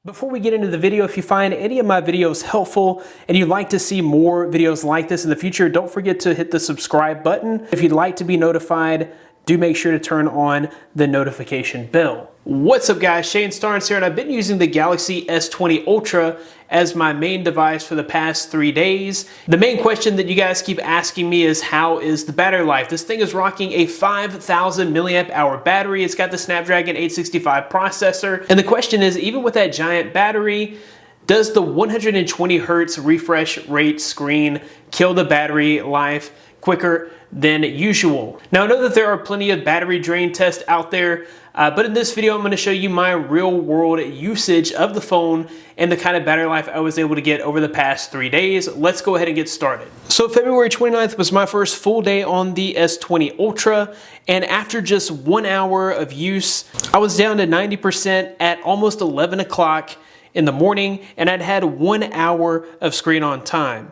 Before we get into the video, if you find any of my videos helpful and you'd like to see more videos like this in the future, don't forget to hit the subscribe button. If you'd like to be notified, do make sure to turn on the notification bell. What's up guys, Shane Starnes here, and I've been using the Galaxy S20 Ultra as my main device for the past 3 days. The main question that you guys keep asking me is, how is the battery life? This thing is rocking a 5,000 milliamp hour battery. It's got the Snapdragon 865 processor. And the question is, even with that giant battery, does the 120 hertz refresh rate screen kill the battery life quicker than usual? Now, I know that there are plenty of battery drain tests out there, but in this video, I'm going to show you my real world usage of the phone and the kind of battery life I was able to get over the past 3 days. Let's go ahead and get started. So February 29th was my first full day on the S20 Ultra, and after just 1 hour of use, I was down to 90% at almost 11 o'clock in the morning, and I'd had 1 hour of screen on time.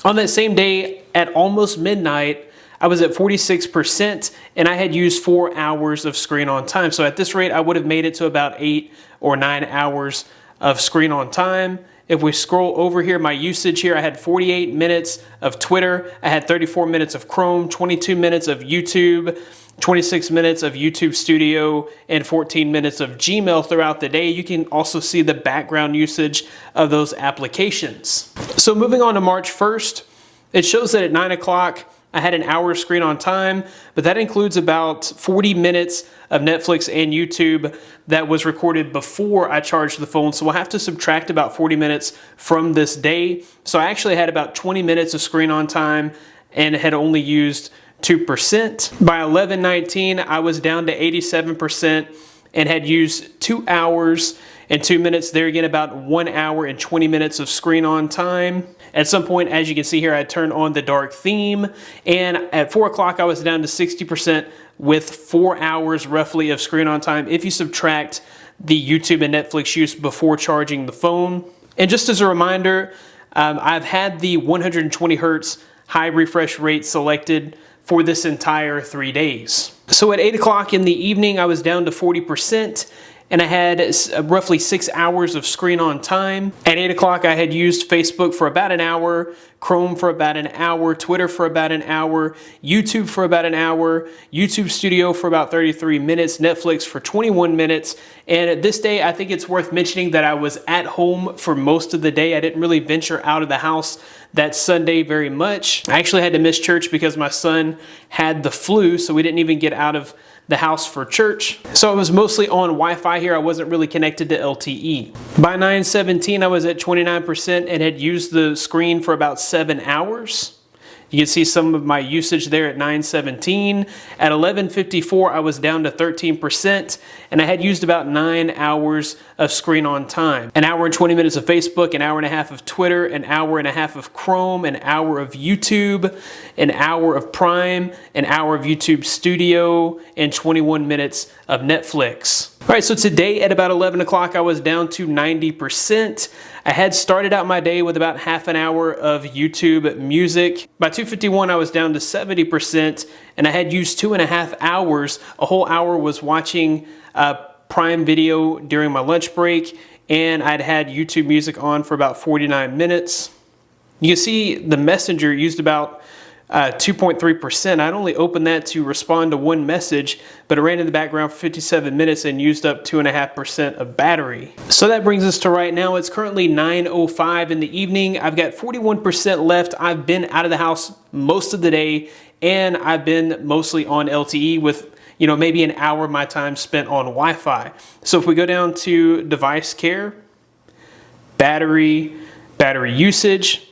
On that same day, at almost midnight, I was at 46% and I had used 4 hours of screen on time. So at this rate, I would have made it to about 8 or 9 hours of screen on time. If we scroll over here, my usage here, I had 48 minutes of Twitter, I had 34 minutes of Chrome, 22 minutes of YouTube, 26 minutes of YouTube Studio, and 14 minutes of Gmail throughout the day. You can also see the background usage of those applications. So moving on to March 1st, it shows that at 9 o'clock, I had an hour of screen on time, but that includes about 40 minutes of Netflix and YouTube that was recorded before I charged the phone. So we'll have to subtract about 40 minutes from this day. So I actually had about 20 minutes of screen on time and had only used 2%. By 11:19, I was down to 87% and had used 2 hours and 2 minutes. There again, about 1 hour and 20 minutes of screen on time. At some point, as you can see here, I turned on the dark theme, and at 4 o'clock, I was down to 60% with 4 hours roughly of screen on time if you subtract the YouTube and Netflix use before charging the phone. And just as a reminder, I've had the 120 hertz high refresh rate selected for this entire 3 days. So at 8 o'clock in the evening, I was down to 40%. And I had roughly 6 hours of screen on time. At 8 o'clock, I had used Facebook for about an hour, Chrome for about an hour, Twitter for about an hour, YouTube for about an hour, YouTube Studio for about 33 minutes, Netflix for 21 minutes. And at this day, I think it's worth mentioning that I was at home for most of the day. I didn't really venture out of the house that Sunday very much. I actually had to miss church because my son had the flu, so we didn't even get out of the house for church. So I was mostly on Wi-Fi here. I wasn't really connected to LTE. By 9:17, I was at 29% and had used the screen for about 7 hours. You can see some of my usage there at 9:17. At 11:54, I was down to 13%, and I had used about 9 hours of screen on time. An hour and 20 minutes of Facebook, an hour and a half of Twitter, an hour and a half of Chrome, an hour of YouTube, an hour of Prime, an hour of YouTube Studio, and 21 minutes of Netflix. All right, so today at about 11 o'clock, I was down to 90%. I had started out my day with about half an hour of YouTube music. By 2:51, I was down to 70%, and I had used 2.5 hours. A whole hour was watching Prime Video during my lunch break, and I'd had YouTube music on for about 49 minutes. You can see the Messenger used about 2.3%. I'd only opened that to respond to one message, but it ran in the background for 57 minutes and used up 2.5% of battery. So that brings us to right now. It's currently 9:05 in the evening. I've got 41% left. I've been out of the house most of the day, and I've been mostly on LTE with maybe an hour of my time spent on Wi-Fi. So if we go down to device care, battery usage,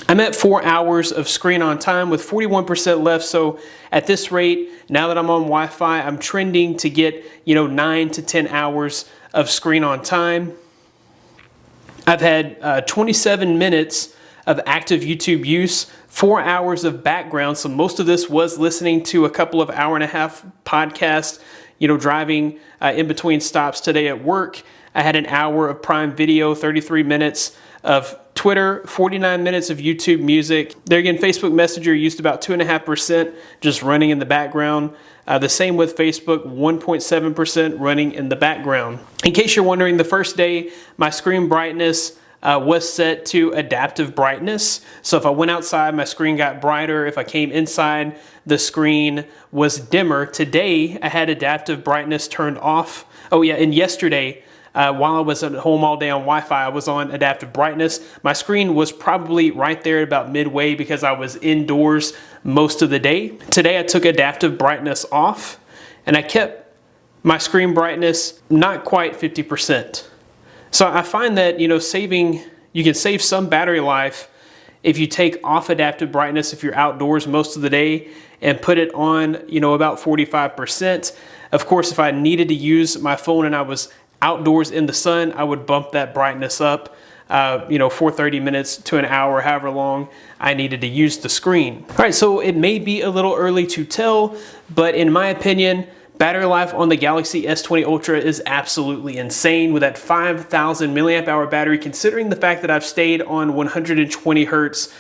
I'm at 4 hours of screen on time with 41% left. So at this rate, now that I'm on Wi-Fi, I'm trending to get 9 to 10 hours of screen on time. I've had 27 minutes of active YouTube use, 4 hours of background. So most of this was listening to a couple of hour-and-a-half podcasts, driving in between stops today at work. I had an hour of Prime Video, 33 minutes of Twitter, 49 minutes of YouTube music. There again, Facebook Messenger used about 2.5% just running in the background. The same with Facebook, 1.7% running in the background. In case you're wondering, the first day my screen brightness was set to adaptive brightness. So if I went outside, my screen got brighter. If I came inside, the screen was dimmer. Today, I had adaptive brightness turned off. Oh yeah, and yesterday, while I was at home all day on Wi-Fi, I was on adaptive brightness. My screen was probably right there about midway because I was indoors most of the day. Today I took adaptive brightness off and I kept my screen brightness not quite 50%. So I find that, you can save some battery life if you take off adaptive brightness if you're outdoors most of the day and put it on, about 45%. Of course, if I needed to use my phone and I was outdoors in the sun, I would bump that brightness up, for 30 minutes to an hour, however long I needed to use the screen. All right, so it may be a little early to tell, but in my opinion, battery life on the Galaxy S20 Ultra is absolutely insane with that 5,000 milliamp hour battery, considering the fact that I've stayed on 120 hertz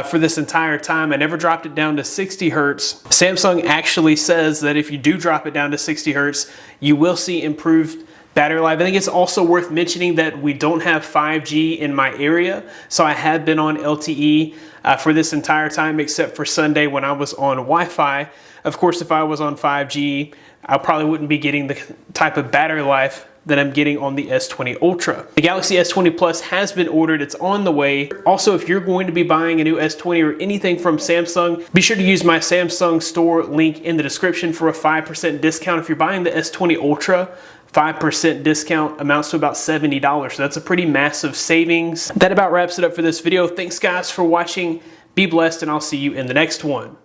for this entire time. I never dropped it down to 60 hertz. Samsung actually says that if you do drop it down to 60 hertz, you will see improved battery life. I think it's also worth mentioning that we don't have 5G in my area, so I have been on LTE for this entire time except for Sunday when I was on Wi-Fi. Of course, if I was on 5G, I probably wouldn't be getting the type of battery life that I'm getting on the S20 Ultra. The Galaxy S20 Plus has been ordered. It's on the way. Also, if you're going to be buying a new S20 or anything from Samsung, be sure to use my Samsung store link in the description for a 5% discount. If you're buying the S20 Ultra, 5% discount amounts to about $70. So that's a pretty massive savings. That about wraps it up for this video. Thanks guys for watching. Be blessed and I'll see you in the next one.